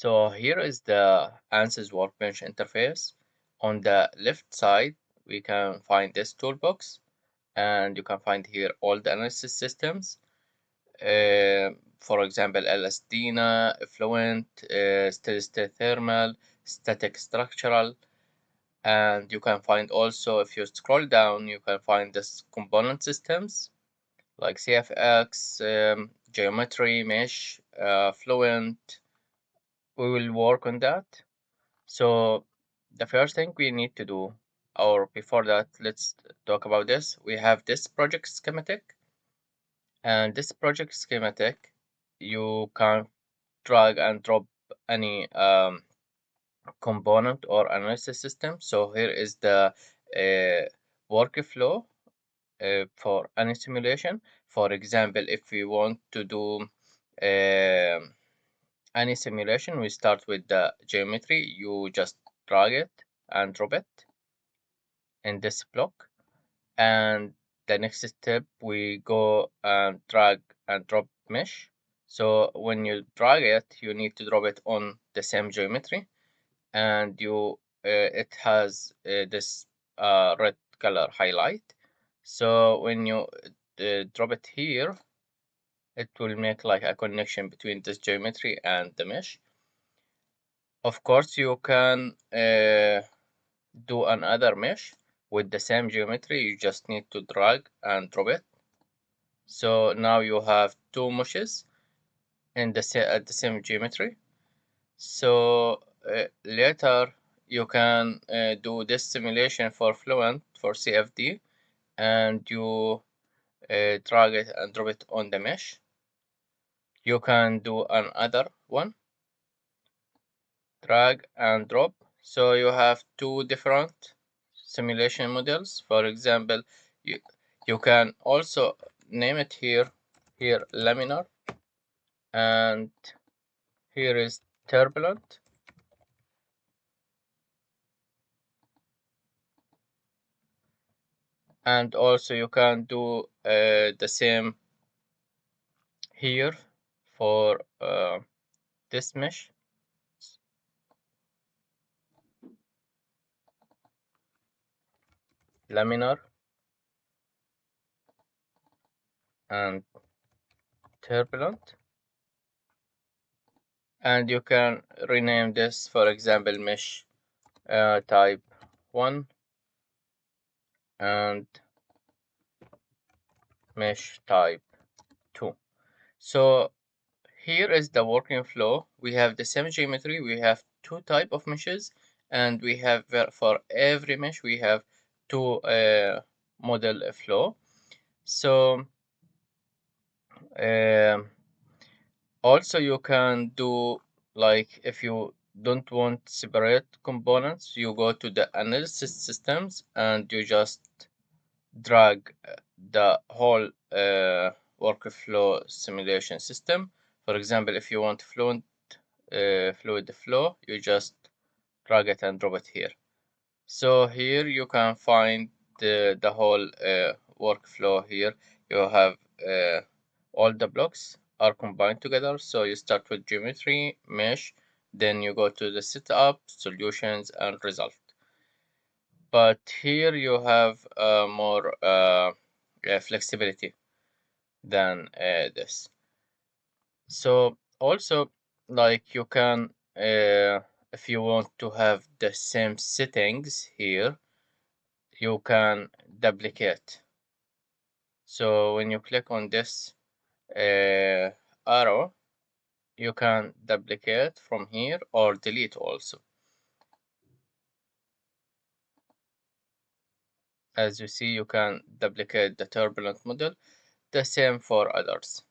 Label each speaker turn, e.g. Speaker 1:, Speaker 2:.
Speaker 1: So here is the ANSYS Workbench interface. On the left side, we can find this toolbox, and you can find here all the analysis systems. For example, LSDNA, Fluent, steady state thermal, static structural, and you can find also, if you scroll down, you can find this component systems like CFX, geometry, mesh, Fluent. We will work on that. So the first thing we need to do, or before that, let's talk about this. We have this project schematic, and this project schematic, you can drag and drop any component or analysis system. So here is the workflow for any simulation. For example, if we want to do any simulation, we start with the geometry. You just drag it and drop it in this block, and the next step we go and drag and drop mesh. So when you drag it, you need to drop it on the same geometry, and it has this red color highlight. So when you drop it here, it will make like a connection between this geometry and the mesh. Of course, you can do another mesh with the same geometry. You just need to drag and drop it. So now you have two meshes in at the same geometry. So later you can do this simulation for Fluent for CFD, and you drag it and drop it on the mesh. You can do another one, drag and drop. So you have two different simulation models. For example, you can also name it here laminar, and here is turbulent. And also you can do the same here for this mesh. Laminar and turbulent. And you can rename this, for example, mesh type 1 and mesh type 2. So here is the working flow. We have the same geometry, we have two type of meshes, and we have for every mesh we have two model flow. So also you can do, like, if you don't want separate components, you go to the analysis systems and you just drag the whole workflow simulation system. For example, if you want fluid flow, you just drag it and drop it here. So here you can find the whole workflow. Here you have all the blocks are combined together. So you start with geometry, mesh, then you go to the setup, solutions, and result. But here you have more flexibility than this. So also, like, you can if you want to have the same settings here, you can duplicate. So when you click on this arrow, you can duplicate from here or delete also. As you see, you can duplicate the turbulent model, the same for others.